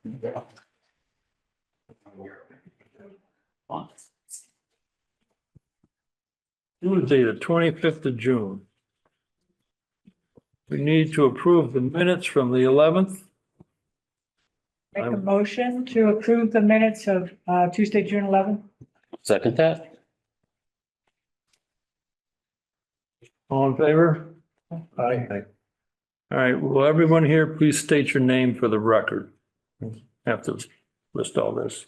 Tuesday, the 25th of June. We need to approve the minutes from the 11th. Make a motion to approve the minutes of Tuesday, June 11th. Second that? All in favor? Aye. All right, will everyone here please state your name for the record? Have to list all this.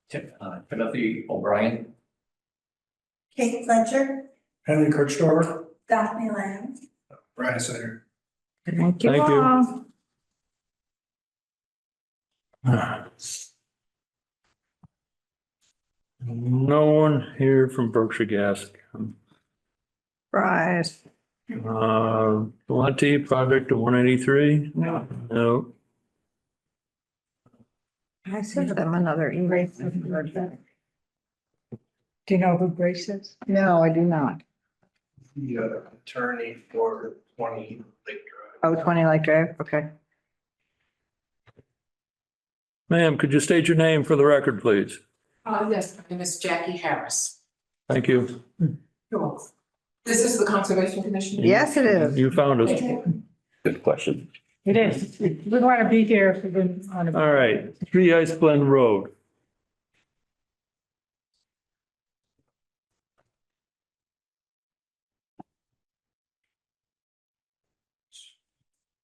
Timothy O'Brien. Kate Fletcher, Henry Kirchdorfer. Daphne Lamb. Brian Sider. Thank Thank you. all. No one here from Berkshire Gas. Rise. Valenti, project to 183? No. No. I sent them another email. Do you know who Grace is? No, I do not. The attorney for 20 Lake Drive. Oh, 20 Lake Drive, okay. Ma'am, could you state your name for the record, please? Yes, my name is Jackie Harris. Thank you. This is the Conservation Commission? Yes, it is. You found us. Good question. It is. We want to be here if we've been on a. All right, 3 Ice Glen Road.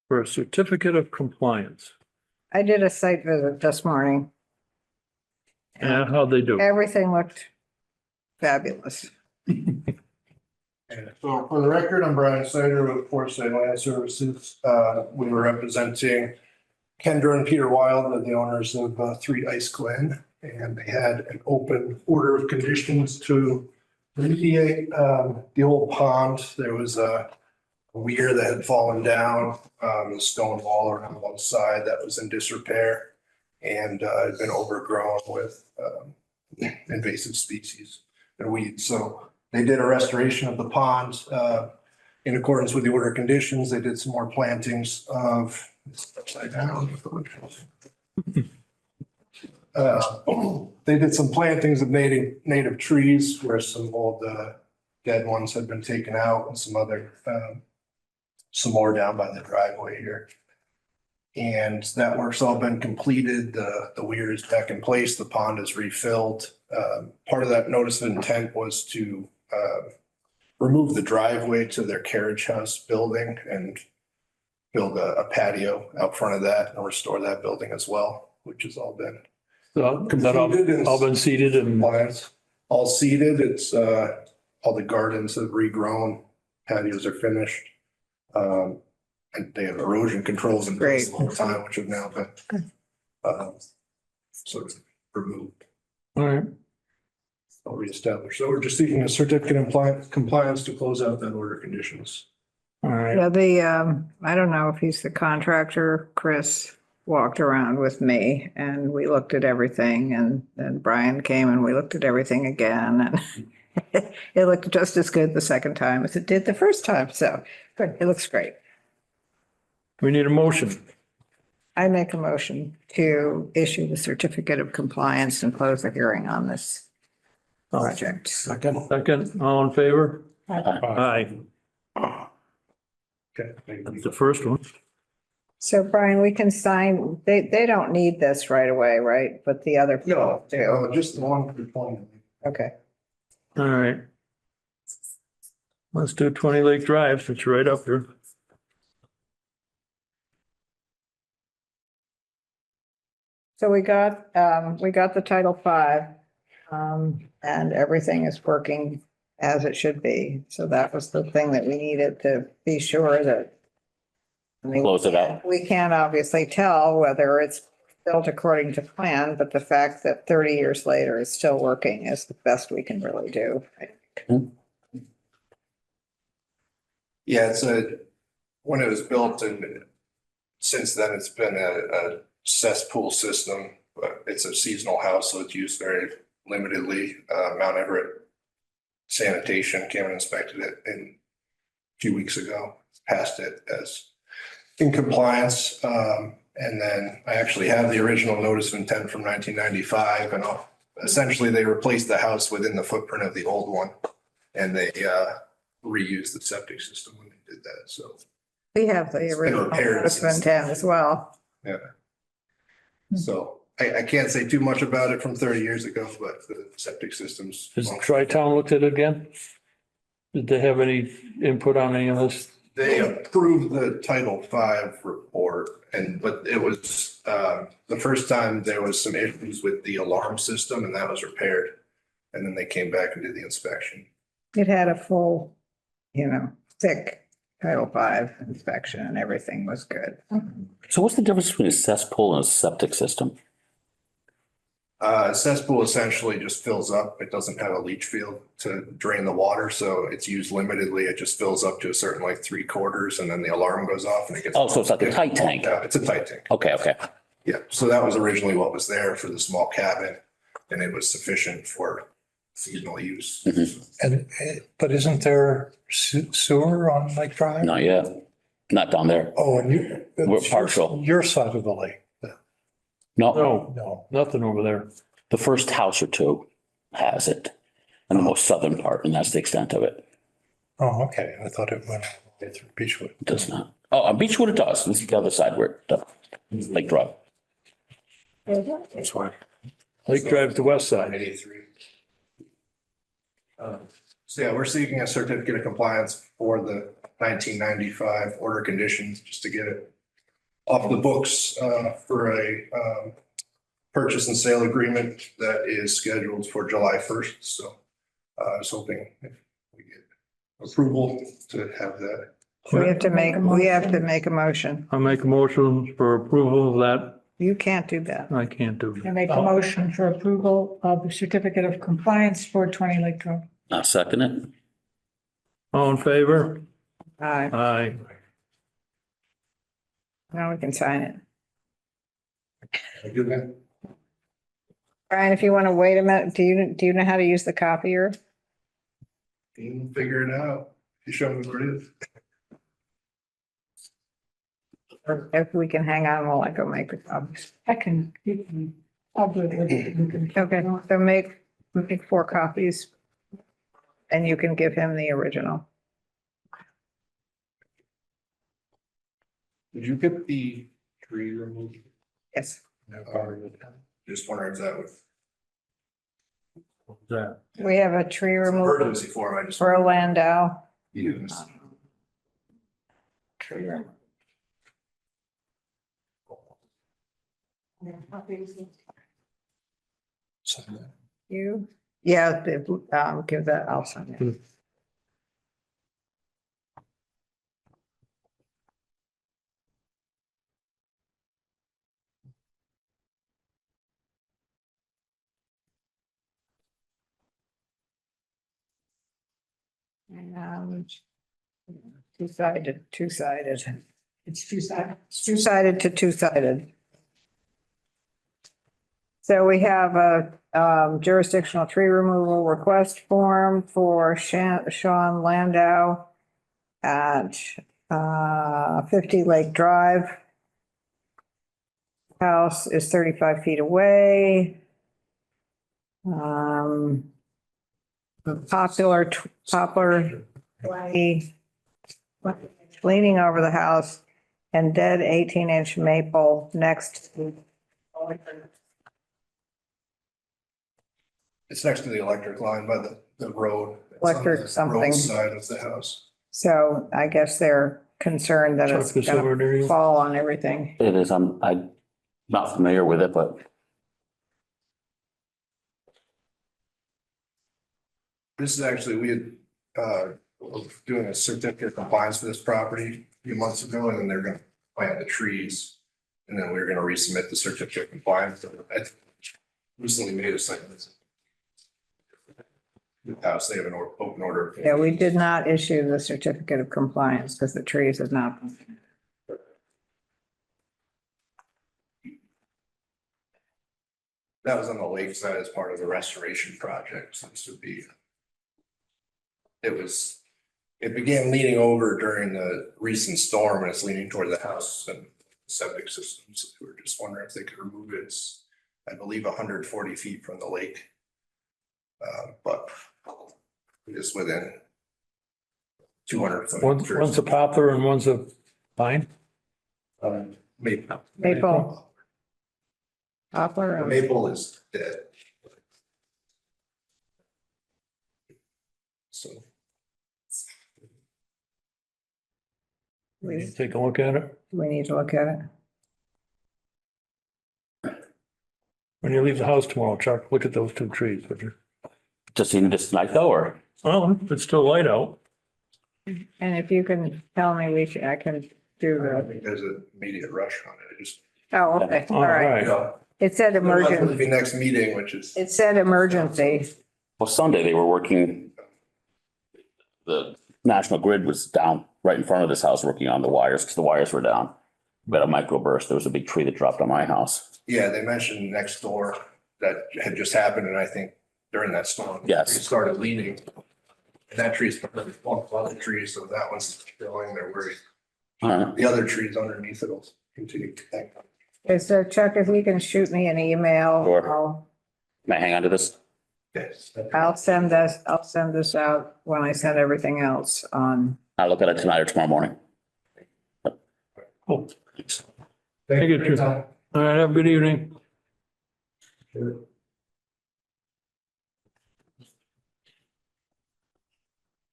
For a certificate of compliance. I did a site visit this morning. And how'd they do? Everything looked fabulous. And so for the record, I'm Brian Sider with Foresight Land Services. We were representing Kendra and Peter Wild, the owners of 3 Ice Glen. And they had an open order of conditions to remediate the old pond. There was a weir that had fallen down, a stone wall around one side that was in disrepair and had been overgrown with invasive species and weeds. So they did a restoration of the pond in accordance with the order of conditions. They did some more plantings of upside down. They did some plantings of native trees where some old dead ones had been taken out and some other some more down by the driveway here. And that work's all been completed. The weir is back in place. The pond is refilled. Part of that notice of intent was to remove the driveway to their carriage house building and build a patio out front of that and restore that building as well, which has all been So is that all been seeded and compliance. All seeded. It's all the gardens have regrown. Patios are finished. And they have erosion controls in place a long time, which have now been sort of removed all right. or reestablished. So we're just seeking a certificate of compliance to close out that order of conditions. All right. Yeah, I don't know if he's the contractor. Chris walked around with me and we looked at everything and then Brian came and we looked at everything again and it looked just as good the second time as it did the first time. So good, it looks great. We need a motion. I make a motion to issue the certificate of compliance and close the hearing on this project. Second. Second, all in favor? Aye. Aye. Okay. Thank That's you. the first one. So Brian, we can sign, they don't need this right away, right? But the other people do. Just the one for 20. Okay. All right. Let's do 20 Lake Drive, since you're right up there. So we got the Title V, and everything is working as it should be. So that was the thing that we needed to be sure that. I mean, Close it out. we can't obviously tell whether it's built according to plan, but the fact that 30 years later it's still working is the best we can really do. Yeah, when it was built and since then it's been a cesspool system, but it's a seasonal house, so it's used very limitedly. Mount Everett Sanitation came and inspected it a few weeks ago, passed it as in compliance. And then I actually have the original notice of intent from 1995, and essentially they replaced the house within the footprint of the old one. And they reused the septic system when they did that, so. We have the It's been original repaired notice of since intent as well. So I can't say too much about it from 30 years ago, but the septic systems. Has Tri-Town looked at it again? Did they have any input on any of this? They approved the Title V report but it was, the first time there was some issues with the alarm system and that was repaired. And then they came back and did the inspection. It had a full, thick Title V inspection and everything was good. So what's the difference between a cesspool and a septic system? Cesspool essentially just fills up. It doesn't have a leach field to drain the water, so it's used limitedly. It just fills up to a certain like 3/4 and then the alarm goes off and it gets. Oh, so it's like a tight tank. Yeah, it's a tight tank. Okay, okay. Yeah, so that was originally what was there for the small cabin and it was sufficient for seasonal use. And, but isn't there sewer on Lake Drive? Not yet. Not down there. Oh, and you. We're partial. Your side of the lake. No, No, No. nothing over there. the first house or two has it. And the most southern part, and that's the extent of it. Oh, okay. I thought it went all the way through Beechwood. It does not. Oh, on Beechwood it does. This is the other side where it does. Lake Drive. That's why. Lake Drive to west side. 83. So yeah, we're seeking a certificate of compliance for the 1995 order conditions, just to get it off the books for a purchase and sale agreement that is scheduled for July 1st. So I was hoping if we get approval to have that. We have to make a motion. I'll make a motion for approval of that. You can't do that. I can't do I it. make a motion for approval of the certificate of compliance for 20 Lake Road. I'll second it. All in favor? Aye. Aye. Now we can sign it. I do that. Brian, if you want to wait a minute, do you know how to use the copier? You can figure it out. You show me where it is. Or if we can hang on while I go make the copies. I can, you can, I'll do it with you. Okay, so make 4 copies. And you can give him the original. Did you get the tree removed? Yes. Just wondering if that would. What's that? We have a tree removal Emergency form, I just. for a Landau. Use. Tree removal. You, yeah, give that, I'll sign it. And two-sided. It's two-sided. Two-sided to two-sided. So we have a jurisdictional tree removal request form for Sean Landau at 50 Lake Drive. House is 35 feet away. Poplar leaning over the house and dead 18-inch maple next to. It's next to the electric line by the road. It's on Electric the something. road side of the house. So I guess they're concerned that Chuck it's this over to gonna you. fall on everything. It is, I'm not familiar with it, but This is actually, we had doing a certificate of compliance for this property a few months ago, and then they're gonna plant the trees. And then we're gonna resubmit the certificate of compliance. I recently made a site visit. The house, they have an open order. Yeah, we did not issue the certificate of compliance because the trees have not. That was on the lake side as part of the restoration project. So this would be. It began leaning over during the recent storm and it's leaning toward the house and septic systems. We were just wondering if they could remove it. It's, I believe, 140 feet from the lake. But it is within 200 foot. One's a poplar and one's a pine. Maple. Maple. Poplar. The and- maple is dead. So We Take a look at it. we need to look at it. When you leave the house tomorrow, Chuck, look at those two trees, would you? Just seen this tonight though, or? Well, it's still light out. And if you can tell me, I can do I don't the, think there's an immediate rush on it. I just. oh, okay, all All right. right. It said It'll emergency. be next meeting, which is. It said emergency. Well, Sunday they were working. The National Grid was down right in front of this house working on the wires because the wires were down. We had a microburst. There was a big tree that dropped on my house. Yeah, they mentioned next door that had just happened, and I think during that storm. Yes. It started leaning. And that tree's one of the other trees, so that one's filling, they're worried. All right. The other trees underneath it'll continue to connect. Okay, so Chuck, if you can shoot me an email, Sure. May I hang on to this? Yes. I'll send this out when I send everything else on. I'll look at it tonight or tomorrow morning. Cool. Thank you, you for your time. All right, have a good evening.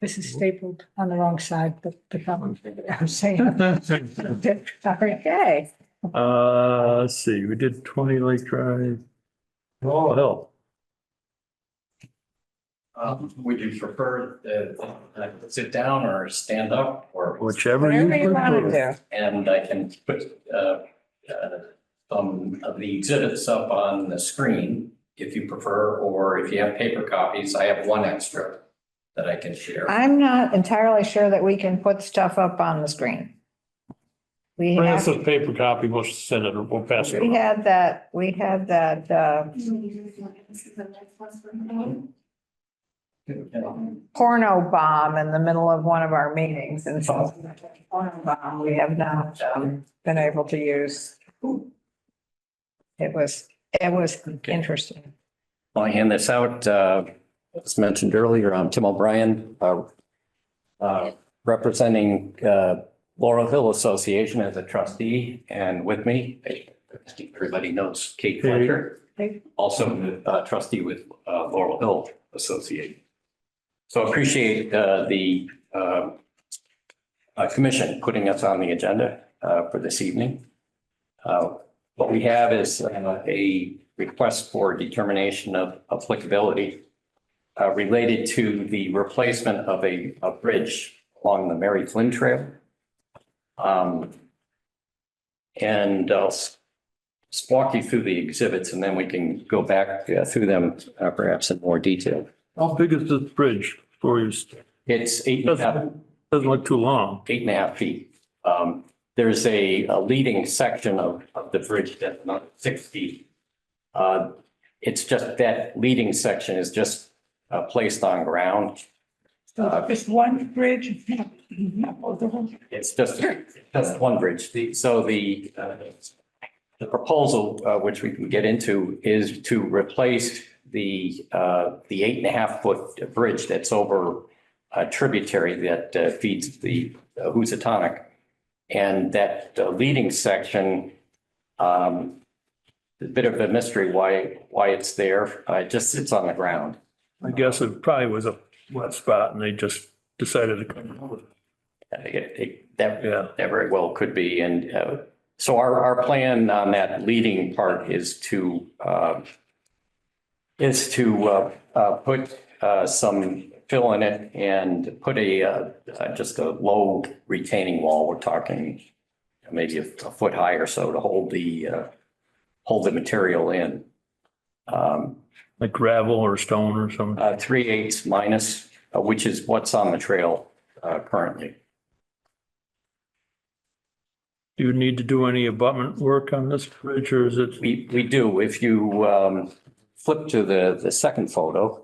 This is stapled on the wrong side, but the problem, I'm saying. Okay. Let's see, we did 20 Lake Drive. Oh, hell. Would you prefer sit down or stand up or? Whichever Whatever you you want to prefer. do. And I can put some of the exhibits up on the screen if you prefer, or if you have paper copies, I have one extra that I can share. I'm not entirely sure that we can put stuff up on the screen. We Bring us have, a paper copy, we'll send it, or we'll pass it. we around. had that, porno bomb in the middle of one of our meetings, and so porno bomb we have not been able to use. It was interesting. Well, I hand this out, as mentioned earlier, I'm Tim O'Brien, representing Laurel Hill Association as a trustee, and with me, I think everybody knows Kate Fletcher, also trustee with Laurel Hill Association. So appreciate the commission putting us on the agenda for this evening. What we have is a request for determination of applicability related to the replacement of a bridge along the Mary Flynn Trail. And I'll walk you through the exhibits and then we can go back through them perhaps in more detail. How big is this bridge for you? It's 8.5 Doesn't look too long. 8.5 feet. There's a leading section of the bridge that's not 6 feet. It's just that leading section is just placed on ground. Just one bridge, not both of them. It's just one bridge. The proposal, which we can get into, is to replace the 8.5 foot bridge that's over a tributary that feeds the Housatonic. And that leading section, a bit of a mystery why it's there. It just sits on the ground. I guess it probably was a wet spot and they just decided to come over. That Yeah. very well could be. And so our plan on that leading part is to put some fill in it and put just a low retaining wall. We're talking maybe a foot high or so to hold the material in. Like gravel or stone or something. 3/8 minus, which is what's on the trail currently. Do you need to do any abutment work on this bridge or is it? We do. If you flip to the second photo.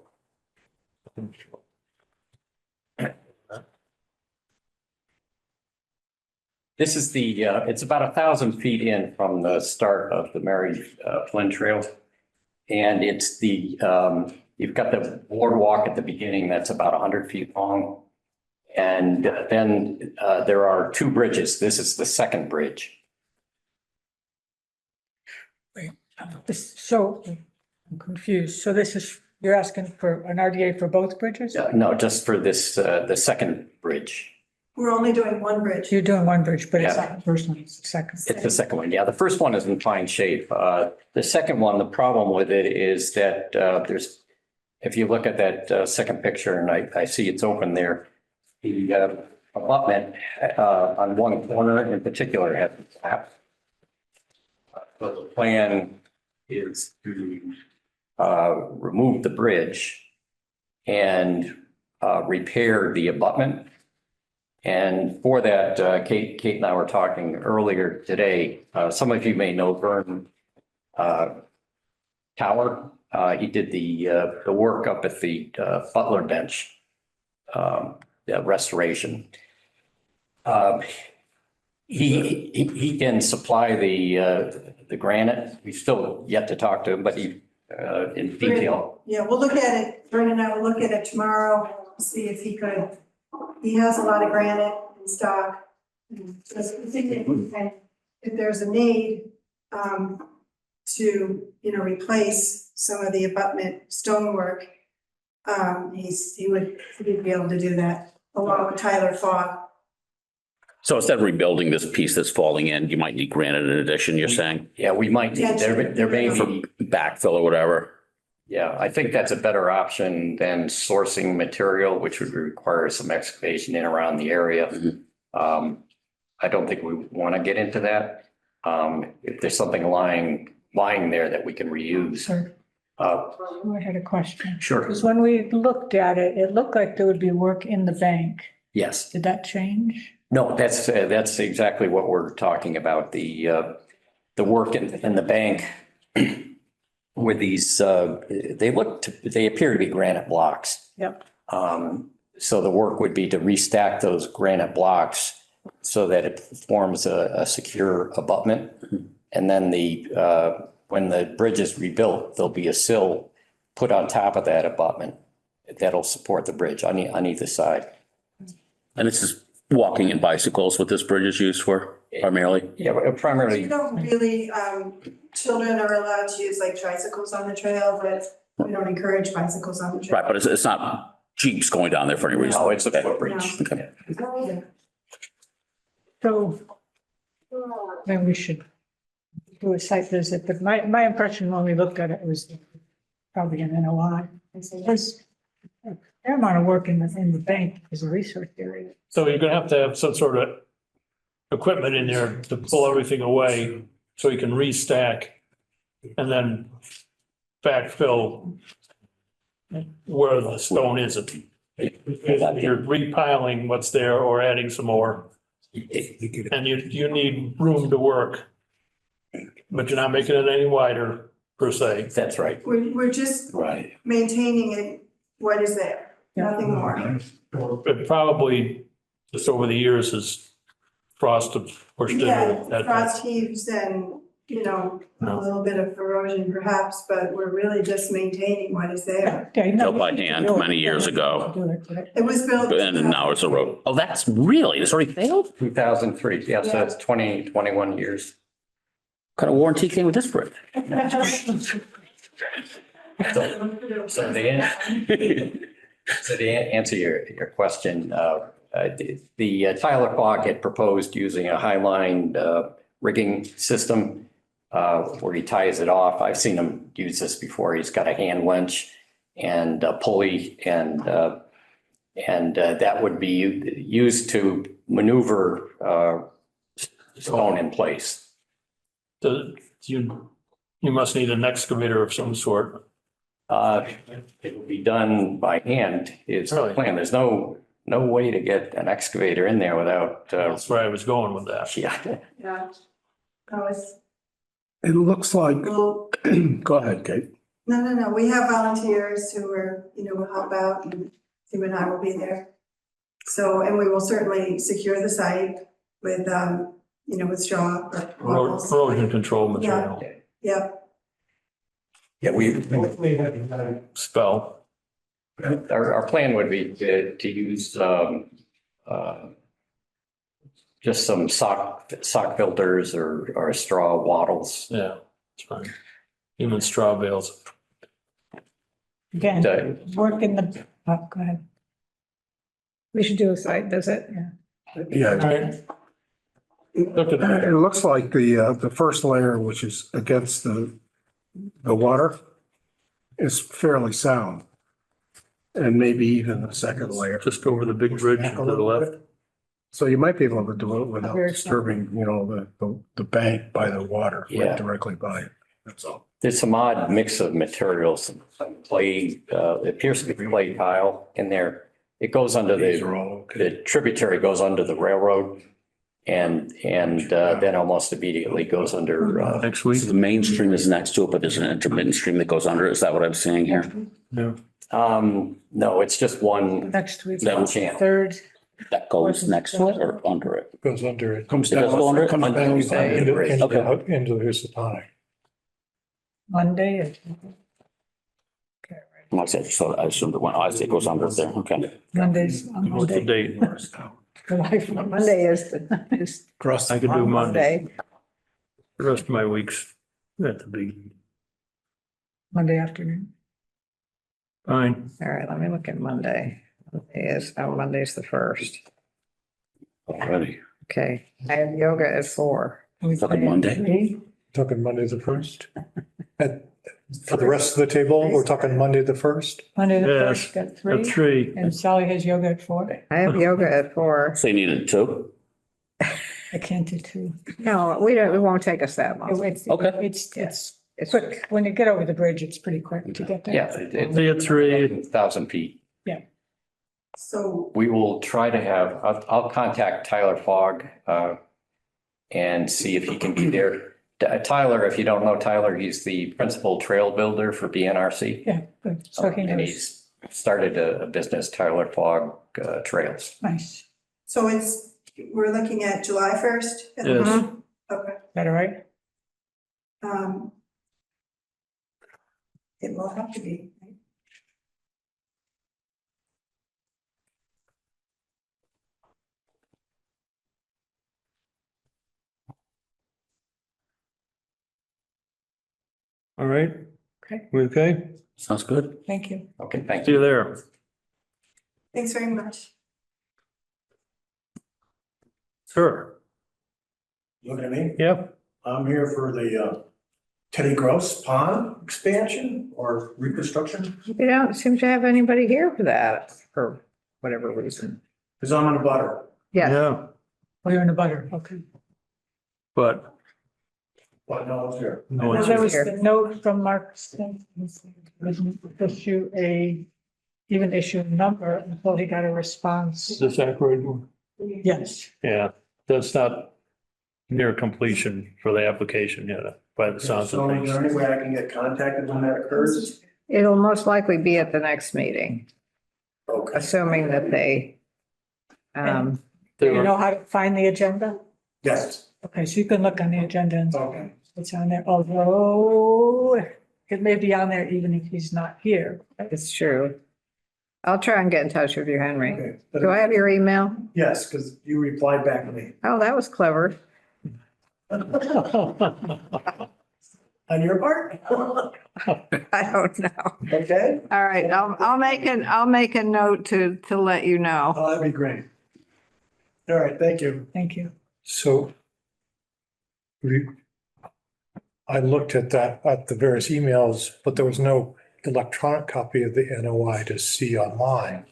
This is the, it's about 1,000 feet in from the start of the Mary Flynn Trail. And it's the, you've got the boardwalk at the beginning that's about 100 feet long. And then there are two bridges. This is the second bridge. So I'm confused. So this is, you're asking for an RDA for both bridges? No, just for this, the second bridge. We're only doing one bridge. You're doing one bridge, but it's Yeah. not the first one, it's the second. It's the second one. Yeah, the first one is in fine shape. The second one, the problem with it is that there's, if you look at that second picture, and I see it's open there, the abutment on one corner in particular has a gap. But the plan is to remove the bridge and repair the abutment. And for that, Kate and I were talking earlier today. Some of you may know Vern Tower. He did the work up at the Butler Bench, restoration. He can supply the granite. We've still yet to talk to him, but he in detail. Yeah, we'll look at it. Brandon and I will look at it tomorrow, see if he could. He has a lot of granite in stock. Just thinking, if there's a need to, replace some of the abutment stonework, he would be able to do that along with Tyler Fogg. So instead of rebuilding this piece that's falling in, you might need granite in addition, you're saying? Yeah, we might, there may be, Backfill or whatever. yeah, I think that's a better option than sourcing material, which would require some excavation in around the area. I don't think we want to get into that. If there's something lying there that we can reuse. Sir, I had a question. Sure. Because when we looked at it, it looked like there would be work in the bank. Yes. Did that change? No, that's exactly what we're talking about. The work in the bank with these, they appear to be granite blocks. Yep. So the work would be to restack those granite blocks so that it forms a secure abutment. And then when the bridge is rebuilt, there'll be a sill put on top of that abutment that'll support the bridge on either side. And this is walking and bicycles, what this bridge is used for primarily? Yeah, primarily. You don't really, children are allowed to use like tricycles on the trail, but we don't encourage bicycles on the trail. Right, but it's not Jeeps going down there for any reason. No, it's a footbridge. Okay. Yeah. So then we should do a site visit, but my impression when we looked at it was probably an NOI. There's a fair amount of work in the bank as a research area. So you're gonna have to have some sort of equipment in there to pull everything away so you can restack and then backfill where the stone isn't. You're repiling what's there or adding some more. And you need room to work. But you're not making it any wider per se. That's right. We're just Right. maintaining it, what is there, nothing more. But probably just over the years has frost have pushed into Yeah, that. frost heaves and, a little bit of erosion perhaps, but we're really just maintaining what is there. Built by hand many years ago. It was built. And now it's a road. Oh, that's really, it's already failed? 2003. Yeah, so that's 21 years. What kind of warranty came with this bridge? So to answer your question, the Tyler Fogg had proposed using a highline rigging system where he ties it off. I've seen him use this before. He's got a hand winch and a pulley and that would be used to maneuver stone in place. You must need an excavator of some sort. It will be done by hand is the Really? plan. There's no way to get an excavator in there without, That's where I was going with that. yeah. Yeah. Oh, it's, It looks like, well, go ahead, Kate. no. We have volunteers who are, will help out and Tim and I will be there. So, and we will certainly secure the site with, withdraw. or- Erosion control material, Yeah, Yeah, spell. our plan would be to use, just some sock filters or straw wattles. Yeah, it's fine. Even straw bales. Again, Uh, work in the, oh, go ahead. We should do a site visit. All Yeah, right. Look at that. it looks like the first layer, which is against the water, is fairly sound. And maybe even the second layer. Just over the big bridge to the left. So you might be able to do it without Very disturbing, the bank by the water, Yeah. right directly by it. That's all. There's some odd mix of materials, some clay, it appears to be clay tile in there. It goes under These are the, all okay. the tributary goes under the railroad and then almost immediately goes under, Next week. So the main stream is next to it, but there's an intermittent stream that goes under it. Is that what I'm seeing here? Yeah. no, it's just one. Next week, That was- third, That goes next to it or under it? Goes under it. Comes It does go under it? comes down. Into the Housatonic. Monday. Like I said, so I assumed it went, I see it goes under it there. Okay. Monday's on What's the Monday. date? July 1st. Monday is Across I the could do Monday. Monday. The rest of my weeks at the beginning. Monday afternoon. Fine. All right, let me look at Monday. Monday's the 1st. Already. Okay, I have yoga at 4. Are we Talking playing Monday? 3? Talking Monday the 1st. And for the rest of the table, we're talking Monday the 1st. Monday the Yes, 1st at At 3, 3. and Sally has yoga at 4. I have yoga at 4. So you needed two? I can't do 2. No, it won't take us that long. Okay. It's quick. When you get over the bridge, it's pretty quick to get there. Yeah. See at 3. 1,000 feet. so We will try to have, I'll contact Tyler Fogg, and see if he can be there. Tyler, if you don't know Tyler, he's the principal trail builder for BNRC. Yeah, good. So he And knows. he's started a business, Tyler Fogg Trails. Nice. so we're looking at July 1st? Yes. Okay. That all right? It will have to be. Right? All right. Okay, We okay? Sounds good. thank you. Okay, thank See you. you there. Thanks very much. Sure. Looking at me, Yeah. I'm here for the Teddy Gross Pond expansion or reconstruction, We don't seem to have anybody here for that, for whatever reason. because I'm on a butter. Yeah, Yeah, Oh, you're in the butter, okay. but But no one's here. no Well, one's there here. was the note from Mark, issue even issue a number until he got a response. Is this accurate? Yes, Yeah, that's not near completion for the application yet, by the sounds So of is things. there any way I can get contacted when that occurs? it'll most likely be at the next meeting, Okay. assuming that they, do They you were- know how to find the agenda? Yes, Okay, so you can look on the agenda and okay. it's on there, although it may be on there even if he's not here. it's true. I'll try and get in touch with you, Henry. Okay. Do I have your email? Yes, because you replied back to me. Oh, that was clever. On your part? I don't know. Okay. All right, I'll make a note to let you know. Oh, that'd be great. All right, thank you. Thank you. So I looked at the various emails, but there was no electronic copy of the NOI to see online.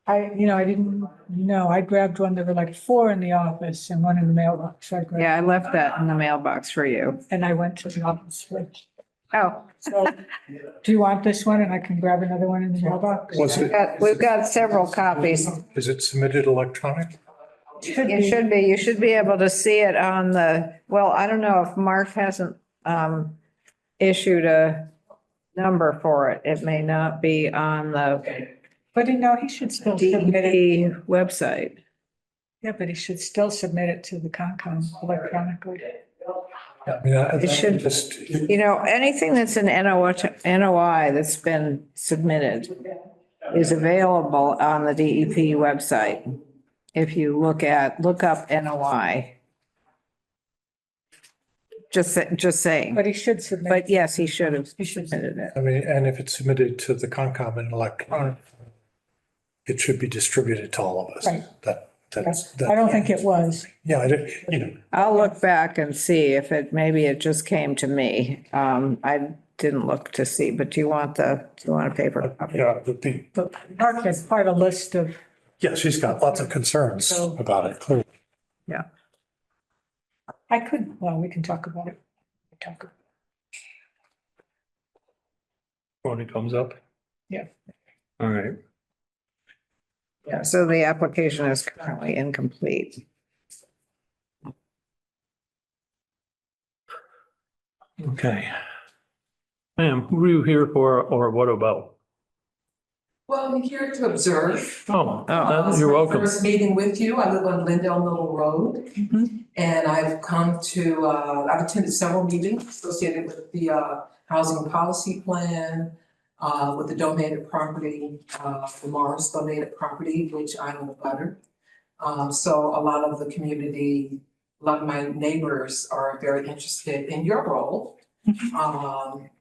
I didn't know. I grabbed one. There were like 4 in the office and one in the mailbox. So I grabbed, Yeah, I left that in the mailbox for you. and I went to the office first. Oh, So do you want this one? And I can grab another one in the mailbox? Was it, we've got several copies. is it submitted electronic? Should You be. should be, you should be able to see it on well, I don't know if Mark hasn't issued a number for it. It may not be on the But he should still submit it. DEP website. Yeah, but he should still submit it to the Concom electronically. I mean, It should- just, You know, anything that's an NOI that's been submitted is available on the DEP website. If you look up NOI. Just saying. But he should submit. But yes, he should have He should. submitted it. I mean, and if it's submitted to the Concom in electronic, it should be distributed to all of us. Right. That's. I don't think it was. Yeah, you know, I'll look back and see if maybe it just came to me. I didn't look to see, but do you want a paper copy? yeah, But Mark has quite a list of, yeah, she's got lots of concerns So- about it, clearly. we can talk about it. When it comes up. Yeah. All right. Yeah, so the application is currently incomplete. Okay. Ma'am, who are you here for or what about? Well, I'm here to observe. Oh, It's you're my welcome. First meeting with you. I live on Lindell Middle Road. And I've I've attended several meetings associated with the housing policy plan, with the donated property, the Morris donated property, which I'm a butter. So a lot of the community, a lot of my neighbors are very interested in your role.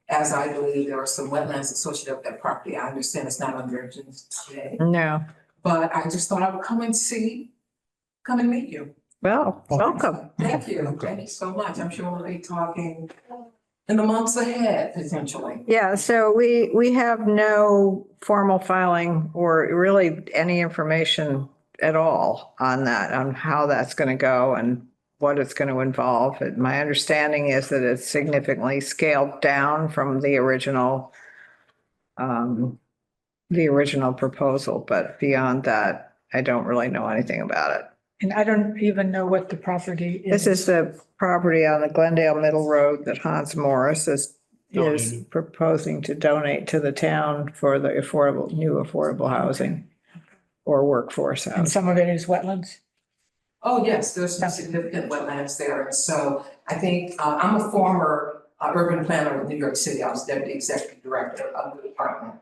As I believe there are some wetlands associated with that property. I understand it's not under urgency today, No, but I just thought I would come and meet you. well, welcome. Thank you so much. I'm sure we'll be talking in the months ahead, potentially. Yeah, so we have no formal filing or really any information at all on that, on how that's going to go and what it's going to involve. My understanding is that it's significantly scaled down from the original proposal, but beyond that, I don't really know anything about it. And I don't even know what the property is. This is the property on the Glendale Middle Road that Hans Morris is Donating. proposing to donate to the town for the new affordable housing or workforce And housing. some of it is wetlands. Oh, yes, there's some significant wetlands there. And so I think, I'm a former urban planner with New York City. I was deputy executive director of the department.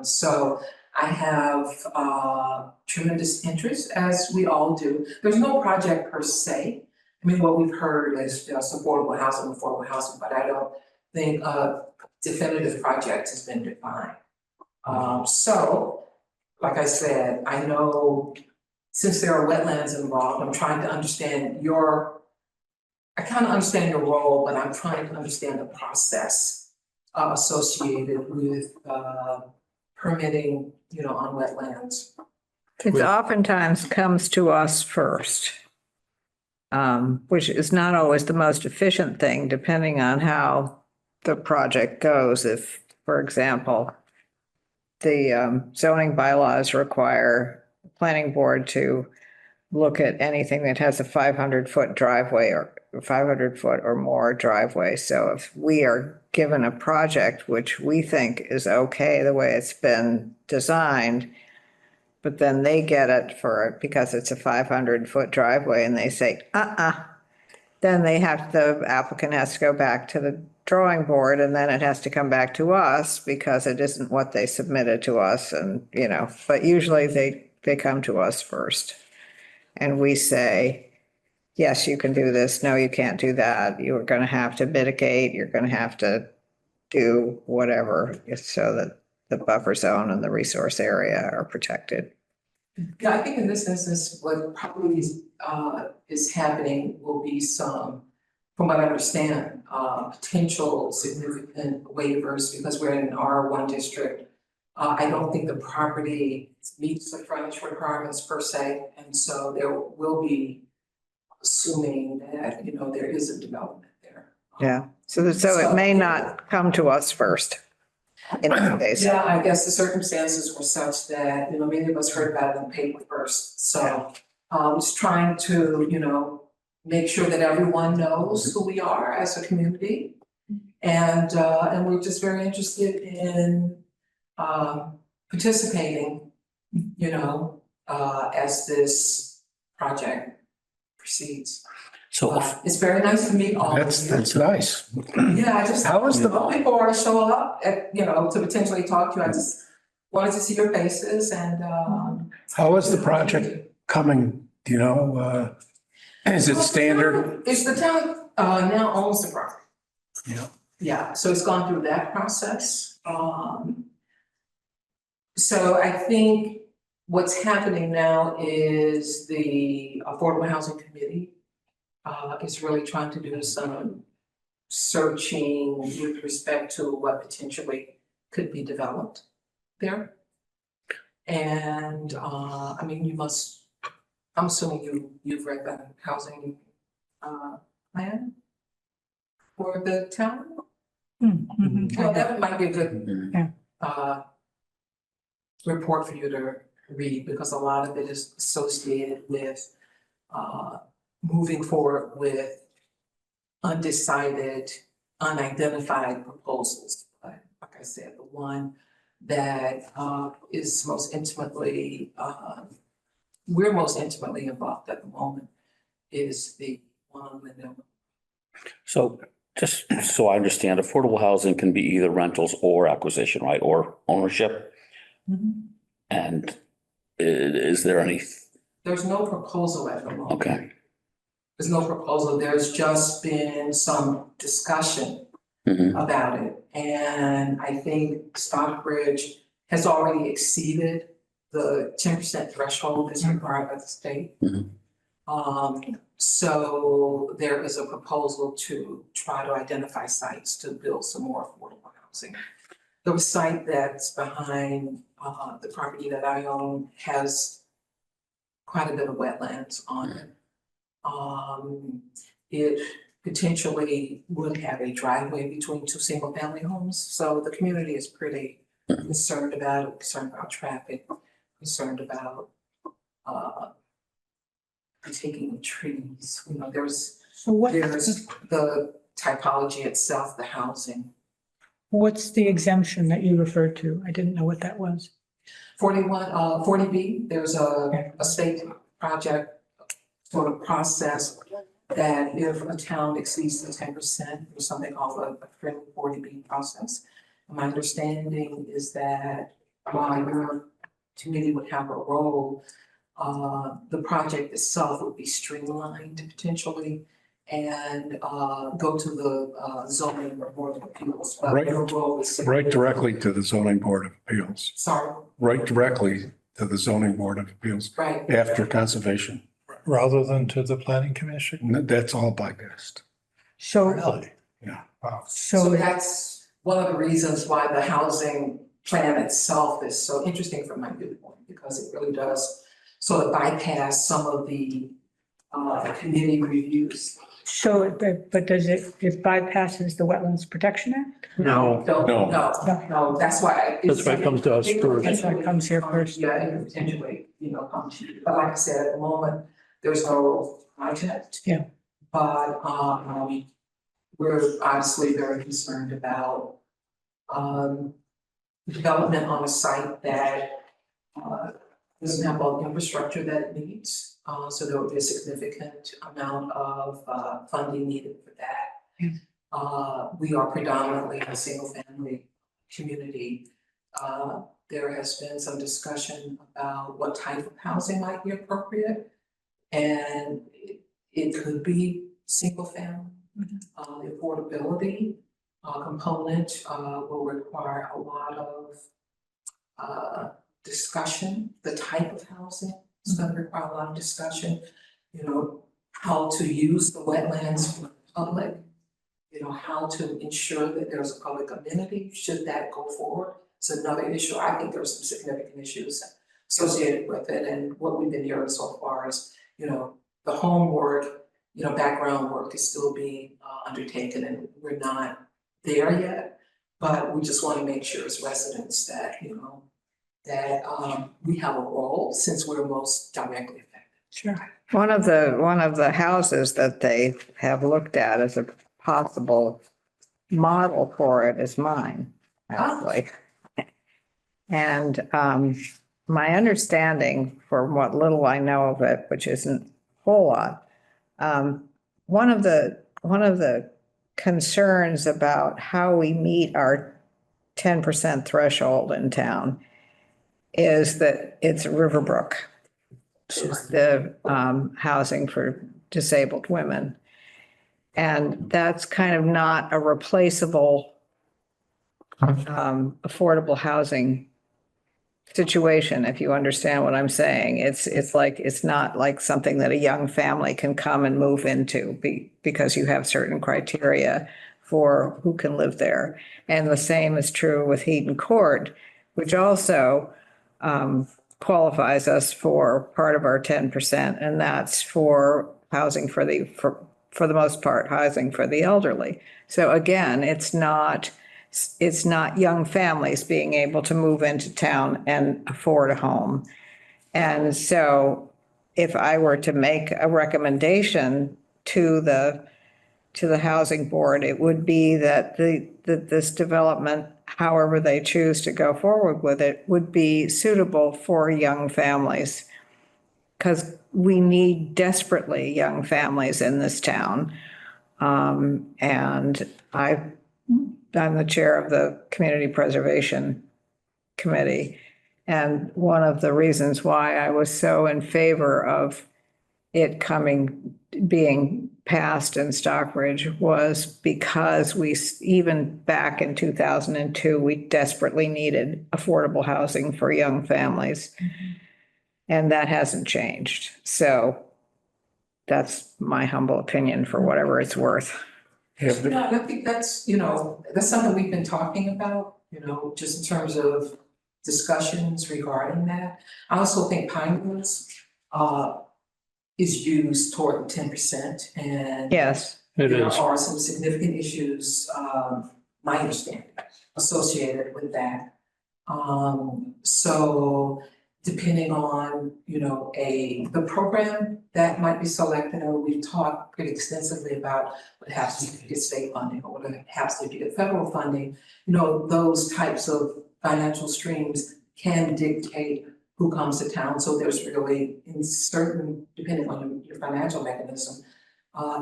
So I have tremendous interest, as we all do. There's no project per se. I mean, what we've heard is just affordable housing, but I don't think a definitive project has been defined. So, like I said, I know since there are wetlands involved, I'm trying to understand I kind of understand your role, but I'm trying to understand the process associated with permitting, on wetlands. It oftentimes comes to us first, which is not always the most efficient thing, depending on how the project goes. If, for example, the zoning bylaws require the planning board to look at anything that has a 500-foot driveway or 500-foot or more driveway. So if we are given a project which we think is okay the way it's been designed, but then they get it because it's a 500-foot driveway and they say, then the applicant has to go back to the drawing board and then it has to come back to us because it isn't what they submitted to us. And, but usually they come to us first. And we say, yes, you can do this. No, you can't do that. You're going to have to mitigate. You're going to have to do whatever so that the buffer zone and the resource area are protected. Yeah, I think in this instance, what probably is happening will be some, from what I understand, potential significant waivers because we're in an R1 district. I don't think the property meets the frontage requirements per se, and so there will be, assuming that, there is a development there. Yeah, so it may not come to us first in this case. Yeah, I guess the circumstances were such that, many of us heard about it in the paper first, so just trying to, make sure that everyone knows who we are as a community. And we're just very interested in participating, as this project proceeds. So It's very nice to meet all of That's, you. that's nice. Yeah, I just. How is the- Before I show up, to potentially talk to you, I just wanted to see your faces and, How is the project coming? Do you know, is it standard? It's the town, now owns the property. Yeah. Yeah, so it's gone through that process. So I think what's happening now is the Affordable Housing Committee is really trying to do some searching with respect to what potentially could be developed there. And, I mean, I'm assuming you've read the housing plan for the town? Well, that might be a good report for you to read, because a lot of it is associated with moving forward with undecided, unidentified proposals. But like I said, the one that is most intimately, we're most intimately involved at the moment is the one on Windmill. So just so I understand, affordable housing can be either rentals or acquisition, right? Or ownership. And is there any? There's no proposal at the moment. Okay. There's no proposal. There's just been some discussion about it. And I think Stockbridge has already exceeded the 10% threshold that's required by the state. So there is a proposal to try to identify sites to build some more affordable housing. The site that's behind the property that I own has quite a bit of wetlands on it. It potentially would have a driveway between two single-family homes, so the community is pretty concerned about it, concerned about traffic, concerned about taking the trees. You know, there's the typology itself, the housing. What's the exemption that you referred to? I didn't know what that was. 40B, there's a state project sort of process that if a town exceeds the 10%, there's something called a friendly 40B process. And my understanding is that while your committee would have a role, the project itself would be streamlined potentially and go to the zoning board of appeals. But Right. your role is Right directly to the zoning board of appeals. Sorry, Right directly to the zoning board of appeals right. after conservation. Rather than to the planning commission? That's all bypassed. So, Really? Yeah. Wow. So so, that's one of the reasons why the housing plan itself is so interesting from my viewpoint, because it really does sort of bypass some of the committee reviews. but does it bypasses the Wetlands Protection Act? No, that's why. That's why it comes to us first. That's why it comes here first. Yeah, it potentially, come to you, but like I said, at the moment, there's no project. Yeah. But, we're obviously very concerned about, development on a site that, doesn't have all the infrastructure that it needs. So there would be a significant amount of, funding needed for that. We are predominantly a single family community. There has been some discussion about what type of housing might be appropriate. And it could be single family. The affordability component will require a lot of discussion. The type of housing is going to require a lot of discussion. How to use the wetlands for the public. How to ensure that there's a public amenity, should that go forward. It's another issue. I think there's some significant issues associated with it. And what we've been hearing so far is, the homework, background work is still being undertaken, and we're not there yet. But we just want to make sure as residents that, we have a role since we're most directly affected. Sure. One of the houses that they have looked at as a possible model for it is mine, actually. And my understanding, from what little I know of it, which isn't a whole lot, one of the concerns about how we meet our 10% threshold in town is that it's Riverbrook, which is the housing for disabled women. And that's kind of not a replaceable affordable housing situation, if you understand what I'm saying. It's like, it's not like something that a young family can come and move into because you have certain criteria for who can live there. And the same is true with Heaton Court, which also qualifies us for part of our 10%, and that's for housing for the most part, housing for the elderly. So again, it's not young families being able to move into town and afford a home. And so if I were to make a recommendation to the housing board, it would be that this development, however they choose to go forward with it, would be suitable for young families. Because we need desperately young families in this town. And I'm the chair of the Community Preservation Committee. And one of the reasons why I was so in favor of it being passed in Stockbridge was because even back in 2002, we desperately needed affordable housing for young families. And that hasn't changed. So that's my humble opinion for whatever it's worth. Yeah, I think that's, that's something we've been talking about, just in terms of discussions regarding that. I also think Pine Woods is used toward 10%, and Yes, It there is. are some significant issues, my understanding, associated with that. So depending on, the program that might be selected, or we've talked pretty extensively about what happens if you get state funding or what happens if you get federal funding, those types of financial streams can dictate who comes to town. So there's really, in certain, depending on your financial mechanism,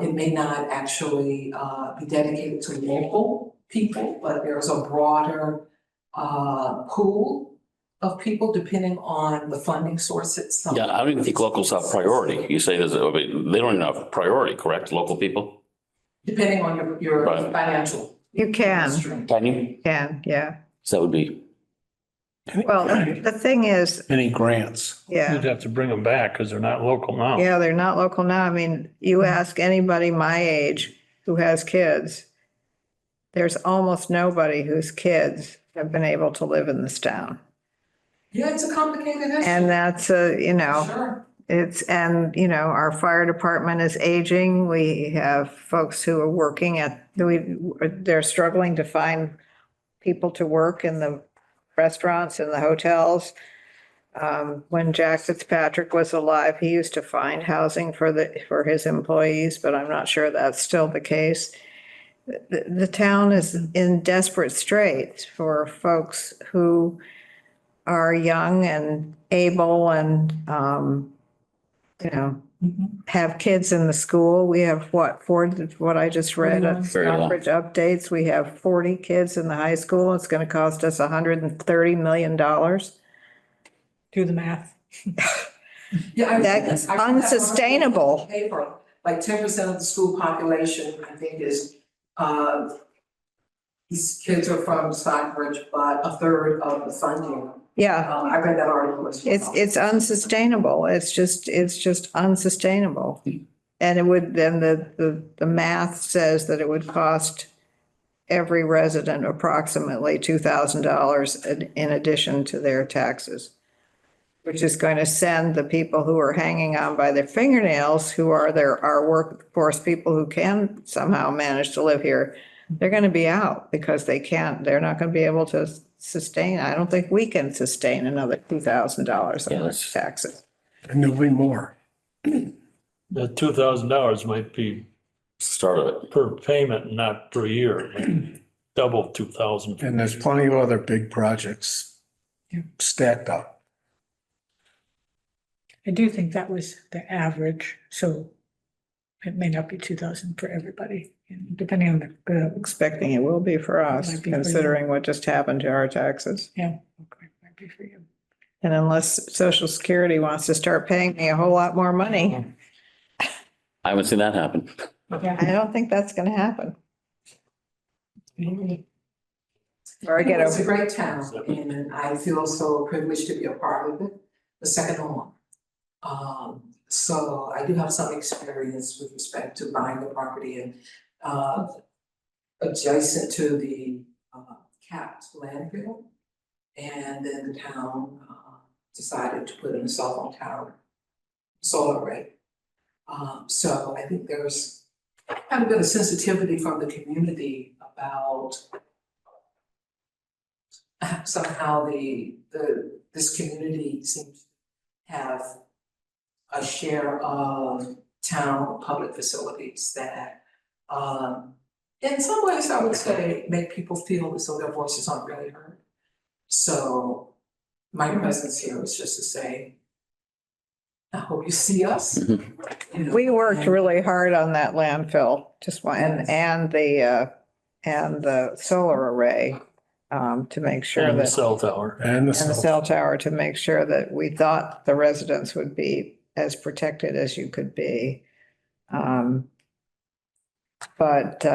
it may not actually be dedicated to local people, but there's a broader pool of people depending on the funding source itself. Yeah, I don't even think locals have priority. You say they don't even have priority, correct? Local people? Depending on your Right. financial. you can, stream. Can you? yeah. So that would be, Well, the thing is, Any grants? yeah. You'd have to bring them back because they're not local now. Yeah, they're not local now. I mean, you ask anybody my age who has kids, there's almost nobody whose kids have been able to live in this town. Yeah, it's a complicated issue. And that's Sure. our fire department is aging. We have folks who are working they're struggling to find people to work in the restaurants and the hotels. When Jack Fitzpatrick was alive, he used to find housing for his employees, but I'm not sure that's still the case. The town is in desperate straits for folks who are young and able and, have kids in the school. We have what I just read at Stockbridge updates, we have 40 kids in the high school. It's going to cost us $130 million. Do the math. Yeah, That's I read that unsustainable. on paper. Like 10% of the school population, I think, is, these kids are from Stockbridge, but a third of the funding. Yeah, I read that article as well. it's unsustainable. It's just unsustainable. And the math says that it would cost every resident approximately $2,000 in addition to their taxes, which is going to send the people who are hanging on by their fingernails, who are our workforce people who can somehow manage to live here, they're going to be out because they're not going to be able to sustain. I don't think we can sustain another $2,000 in taxes. And there'll be more. The $2,000 might be start of it. per payment, not per year. Double 2,000. And there's plenty of other big projects stacked up. I do think that was the average, so it may not be 2,000 for everybody, depending on the, Expecting it will be for us, Might be for you. considering what just happened to our taxes. yeah, okay, might be for you. And unless Social Security wants to start paying me a whole lot more money, I haven't seen that happen. Yeah. I don't think that's gonna happen. Or I get It's a a, great town and I feel so privileged to be a part of it, the second home. So I do have some experience with respect to buying the property and, adjacent to the, capped landfill. And then the town, decided to put in a cell phone tower, solar array. So I think there's kind of been a sensitivity from the community about somehow this community seems to have a share of town public facilities that, in some ways, I would say, make people feel as though their voices aren't really heard. So my presence here is just to say, I hope you see us. You know, we worked and- really hard on that landfill, just one, and the solar array, to make sure And the that, cell tower. And and the cell tower, to make sure that we thought the residents would be as protected as you could be. But,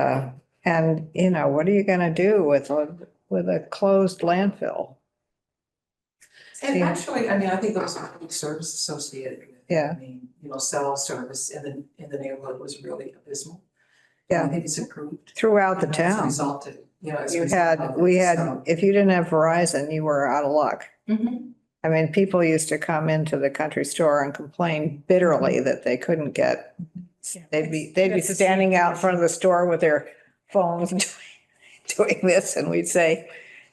and you know, what are you gonna do with a closed landfill? And Yeah. actually, I mean, I think there was a public service associated with it. Yeah. I mean, cell service in the neighborhood was really abysmal. Yeah. I think it's improved. Throughout the As town. resulted, as a You result had, of we it, had, so. if you didn't have Verizon, you were out of luck. Mhm. I mean, people used to come into the country store and complain bitterly that they couldn't get, Yeah. they'd be That's the standing out in safety front of the store with their phones doing this, and we'd say,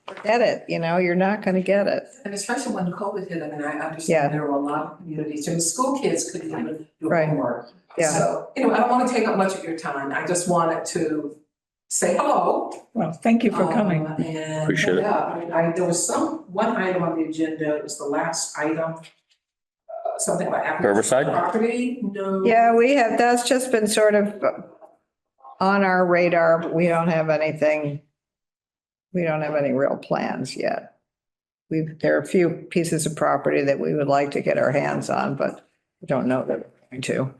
forget it, you're not gonna get it. And especially when COVID hit, I mean, I Yeah. understand there were a lot of communities, and school kids couldn't even do Right. homework. Yeah. So, I don't want to take up much of your time. I just wanted to say hello. Well, thank you for coming. And, Appreciate it. yeah, there was one item on the agenda, it was the last item. Something about. Herbicide? Property, no. Yeah, we have, that's just been sort of on our radar, but we don't have anything, we don't have any real plans yet. There are a few pieces of property that we would like to get our hands on, but we don't know that we're going to.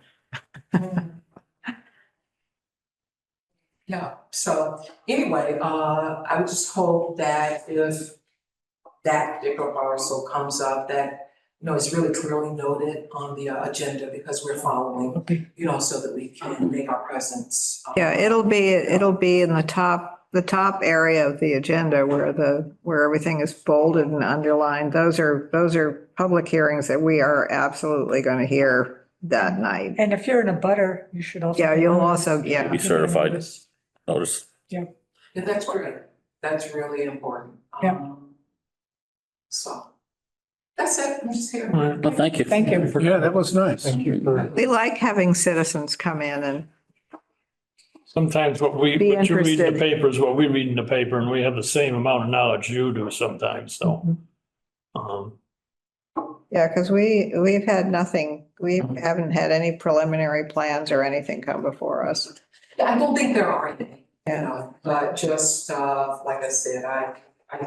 Yeah, so anyway, I would just hope that if that particular parcel comes up, that, it's really clearly noted on the agenda because we're following, Okay. so that we can make our presence. Yeah, it'll be in the top area of the agenda where everything is bolded and underlined. Those are public hearings that we are absolutely going to hear that night. And if you're in a butter, you should also. Yeah, get you'll notice. also, yeah. Be certified. Notice. Yeah, that's great. That's really important. Yeah. So that's it. I'm just here. All right. Well, thank you. Thank you. Yeah, that was nice. Thank you for, We like having citizens come in and, Sometimes what Be you read in the interested. paper is what we read in the paper, and we have the same amount of knowledge you do sometimes, so. yeah, because we've had nothing, we haven't had any preliminary plans or anything come before us. I don't think there are any, Yeah. but just, like I said, I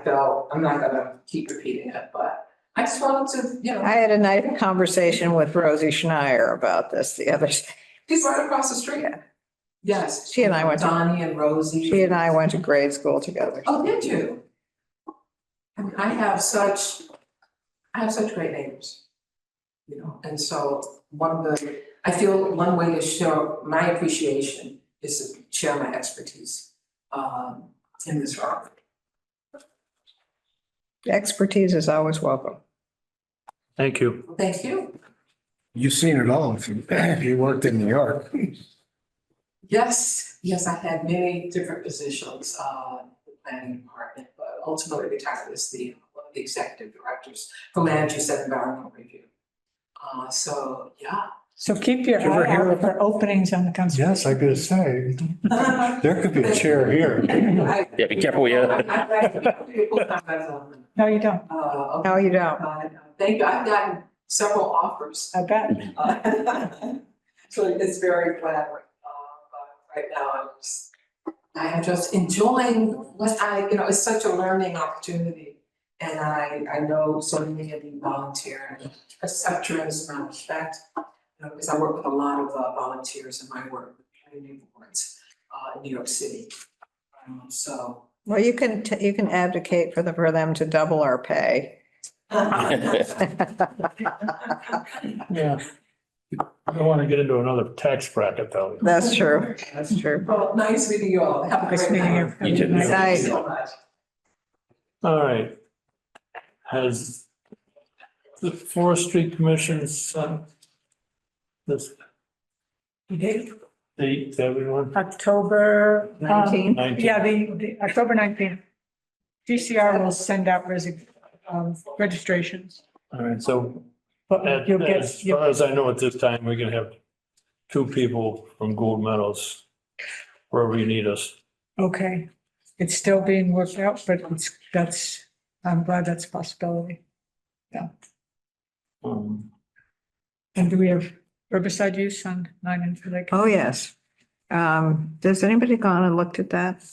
felt, I'm not gonna keep repeating it, but I just wanted to, I had a nice conversation with Rosie Schneier about this the other day. she's right across the street. Yeah. Yes. She and I went to- Donnie and Rosie. She and I went to grade school together. Oh, did you? I mean, I have such great neighbors, and so I feel one way to show my appreciation is to share my expertise, in this room. Expertise is always welcome. Thank you. Thank you. You've seen it all if you worked in New York. Yes, I had many different positions, in the planning department, but ultimately retired as one of the executive directors for land use and environmental review. So, yeah. So keep your Ever eye hear out of- for openings on the conservation. yes, I could say, there could be a chair here. Yeah, be careful, yeah. No, you don't. No, you don't. Thank you. I've gotten several offers. I bet. So it's very flattering. But right now, I am just enjoying what it's such a learning opportunity. And I know so many of you volunteer, and I just have a tremendous amount of respect, because I work with a lot of volunteers in my work with community boards in New York City. So. Well, you can advocate for them to double our pay. Yeah. I don't want to get into another tax bracket though. That's true. That's true. Well, nice meeting you all. Have a Nice great meeting night. you. You too. Thank Nice. you so much. All right. Has the Forestry Commission sent this date, everyone? October. 19? 19. Yeah, the October 19th. GCR will send out registrations. All right, so But you'll get, as far as I know at this time, we're gonna have two people from Gold Meadows wherever you need us. okay. It's still being worked out, but I'm glad that's a possibility. Um, And do we have herbicide use on 9 and Lake? Oh, yes. Does anybody gone and looked at that?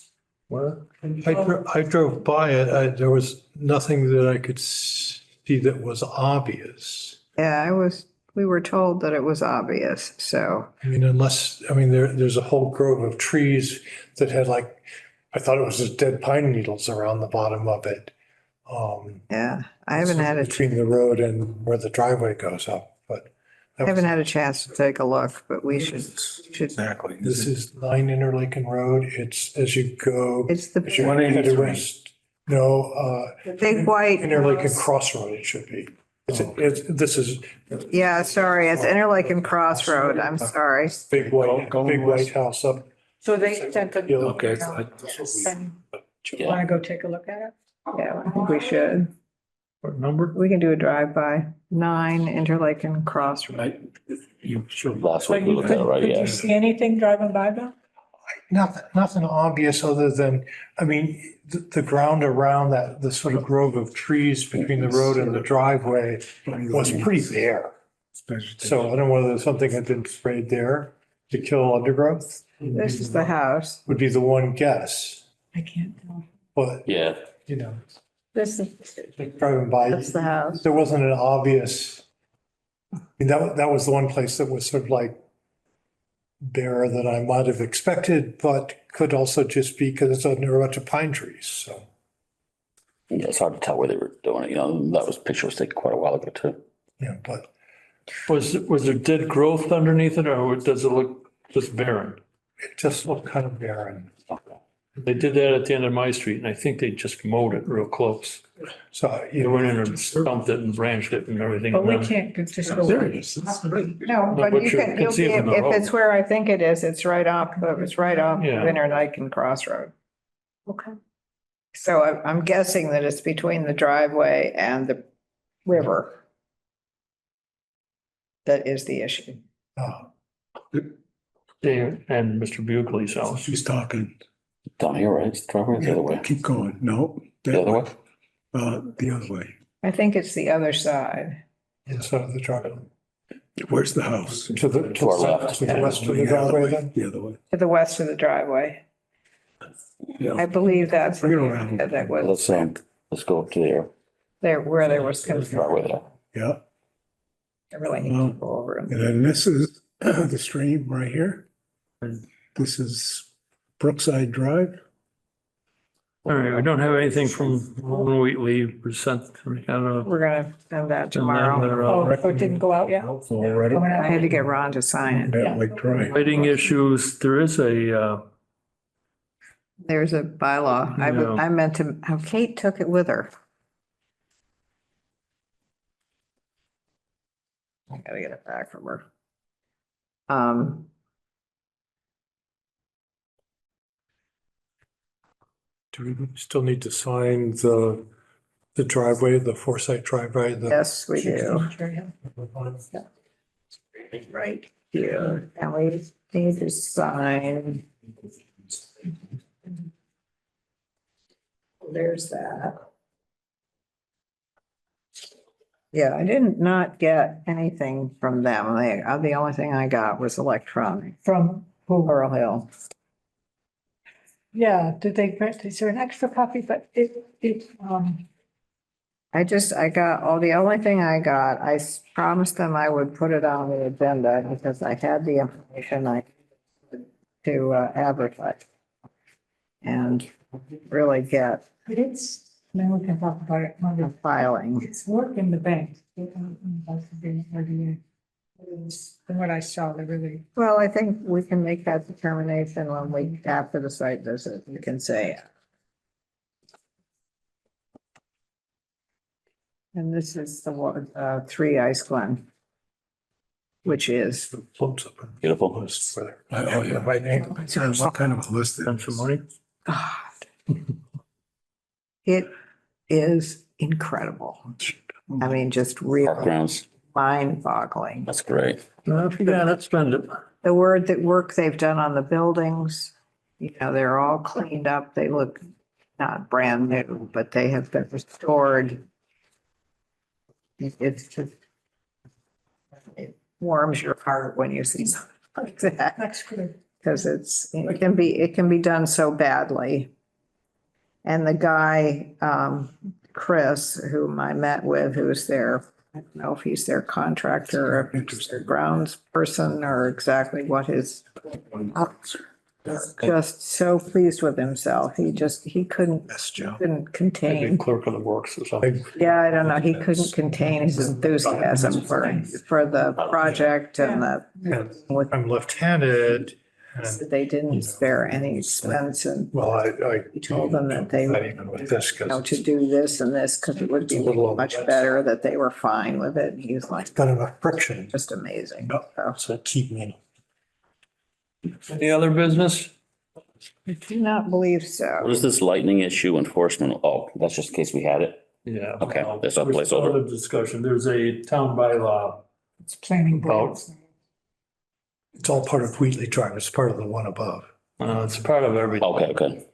What? I drove by it. There was nothing that I could see that was obvious. Yeah, we were told that it was obvious, so. I mean, there's a whole grove of trees that had I thought it was just dead pine needles around the bottom of it. Yeah, I haven't had Between the road and where the driveway goes up, but. I haven't had a chance to take a look, but we should. Exactly. This is 9 Interlaken Road. It's as you go. It's as you the head west. No, big white. Interlaken Crossroad it should be. This is Yeah, sorry, it's Interlaken Crossroad. I'm sorry. big white house up. So they sent a. Okay. And do you Yeah. want to go take a look at it? Yeah, I think we should. What number? We can do a drive-by. 9 Interlaken Crossroad. You should. Last But week we you looked at it, right? could Yeah. you see anything driving by though? Nothing obvious other than, the ground around the sort of grove of trees between the road and the driveway was pretty bare. So I don't know whether something had been sprayed there to kill undergrowth. This is the house. Would be the one guess, I can't tell. but, Yeah, This is, driving by, that's the house. there wasn't an obvious. That was the one place that was sort of bare that I might have expected, but could also just be because it's under a bunch of pine trees, so. yeah, it's hard to tell where they were doing it, that picture was taken quite a while ago too. Yeah, but Was there dead growth underneath it or does it look just barren? it just looked kind of barren. They did that at the end of my street and I think they just mowed it real close. So, They went in and stumped it and branched it and everything. But we can't just go. There it is. No, but but you you can, can you'll see be, it from the if road. it's where I think it is, it's right off Yeah. Interlaken Crossroad. Okay. So I'm guessing that it's between the driveway and the river. That is the issue. Dave and Mr. Buckley's house. She's talking. Down here, right? It's the driveway, the other way. Keep going. No. The other way? The other way. I think it's the other side. inside of the driveway. Where's the house? To the To our left. to the west of the driveway then? The other way. To the west of the driveway. Yeah. I believe that's Bring it around. that was Let's go up to where there was the driveway there. Yeah. I really need to go over And them. then this is the stream right here. This is Brookside Drive. All right, we don't have anything from Ron Wheatley present. We're gonna send that tomorrow. Oh, so it didn't go out yet? Already. Coming out? I had to get Ron to sign it. That Lake Drive. Lighting issues, there is There's a bylaw. Yeah. I meant to, Kate took it with her. I gotta get it back from her. Do we still need to sign the driveway, the Foresight driveway? Yes, we do. Sure, yeah. Right here. And we need to sign. There's that. Yeah, I didn't not get anything from them. The only thing I got was electronic, From who? Laurel Hill. Yeah, did they, is there an extra copy? But I got, the only thing I got, promised them I would put it on the agenda because I had the information to advertise. And really get it's, then we can talk about it. a filing. It's work in the bank. From what I saw, they really. Well, I think we can make that determination when we, after the site visit, we can say. And this is the one, 3 Ice Glen. Which is, Floats up in Beautiful. the list for their- Oh, yeah. by name. What kind of a list? Spend some money. God. It is incredible. I mean, just Park real grounds. mind boggling. That's great. Well, if you got it, spend it. The work they've done on the buildings, they're all cleaned up. They look not brand new, but they have been restored. It's just, it warms your heart when you see something like that. That's good. Because it can be done so badly. And the guy, Chris, whom I met with, who's their, I don't know if he's their contractor or if he's their grounds person or exactly what his, just so pleased with himself. He couldn't Yes, Joe. couldn't Maybe contain. clerk of the works or something. Yeah, I don't know. He couldn't contain his enthusiasm for the project and And with, I'm left-handed and, they didn't spare any expense and well, I he told them that they, not even with this, because to do this and this, because it would be much better, that they were fine with it. And he was like, it's got enough friction just amazing. Yeah. So to keep me. Any other business? I do not believe What so. is this lightning issue enforcement? Oh, that's just in case we had it. Yeah. Okay, well, there's a we're still placeholder. in discussion. There's a town bylaw. It's planning board. About- It's all part of Wheatley Drive. It's part of the one above. It's part of everything. Okay.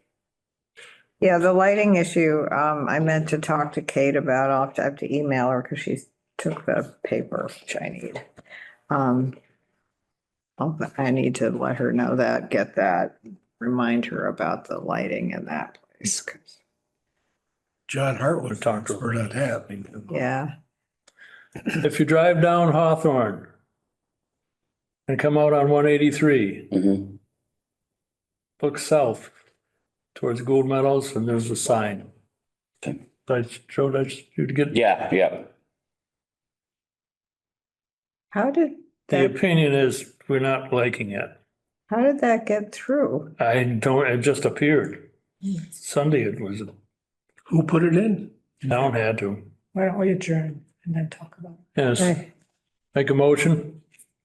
Yeah, the lighting issue, I meant to talk to Kate about. I'll have to email her because she took the paper, which I need. I need to let her know that, get that, remind her about the lighting in that place. 'Cause, John Hartwood talked to her on that. yeah, If you drive down Hawthorne and come out on 183, Mhm. look south towards Gould Meadows and there's a sign. Okay. I showed you to get. Yeah. how did The that, opinion is we're not liking it. how did that get through? It just appeared. Sunday it was, Who put it in? town had to. Why don't we adjourn and then talk about it? Yes, Okay. make a motion.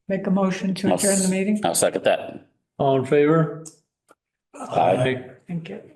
Make a motion to adjourn the meeting? I'll second that. All in favor? Aye. Thank you.